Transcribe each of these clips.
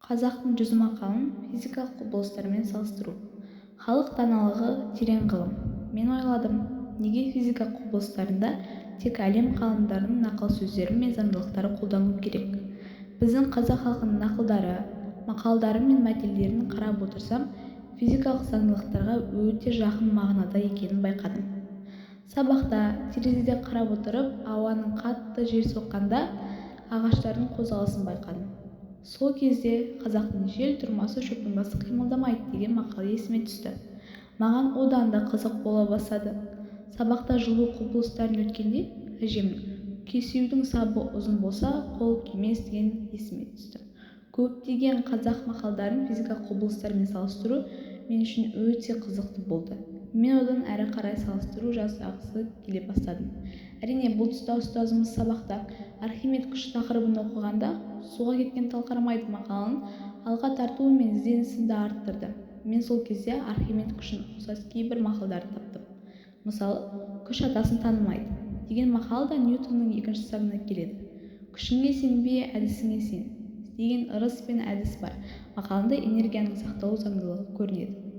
Қазақтың жүз мақалын физикалық құбылыстармен салыстыру. Халық даналығы терең ғылым. Мен ойладым, неге физика құбылыстарында тек әлем ғалымдарының нақыл сөздері мен заңдылықтары қолдану керек? Біздің қазақ халқының нақылдары, мақалдары мен мәтелдерін қарап отырсам, физикалық заңдылықтарға өте жақын мағынада екенін байқадым. Сабақта терезеде қарап отырып, ауаның қатты жел соққанда ағаштардың қозғалысын байқадым. Сол кезде қазақтың жел тұрмасы шөптің басы қимылдамайды деген мақалы есіме түсті. Маған одан да қызық бола бастады. Сабақта жылу құбылыстарын өткенде әжемнің кесеудің сабы ұзын болса қол күймес деген есіме түсті. Көптеген қазақ мақалдарын физика құбылыстарымен салыстыру мен үшін өте қызықты болды. Мен одан әрі қарай салыстыру жасағысы келе бастадым. Әрине, бұл тұста ұстазымыз сабақта Архимед күші тақырыбын оқығанда суға кеткен талқармайды мақалын алға тартуы мен ізденісімді арттырды. Мен сол кезде Архимед күшін ұқсас кейбір мақалдарды таптым. Мысалы, күш атасын танымайды деген мақал да Ньютонның екінші заңына келеді. Күшіңе сенбе, әдісіңе сен деген ырыс пен әдіс бар. Мақалында энергияның сақталу заңдылығы көрінеді.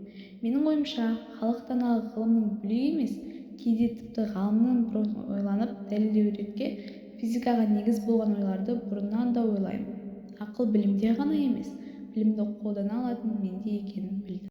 Менің ойымша, халық даналығы ғылымның бөлігі емес, кейде тіпті ғалымның бұрын ойланып дәлелдеу ретке физикаға негіз болған ойларды бұрыннан да ойлаймын. Ақыл білімде ғана емес, білімді қолдана алатын менде екенін білдім.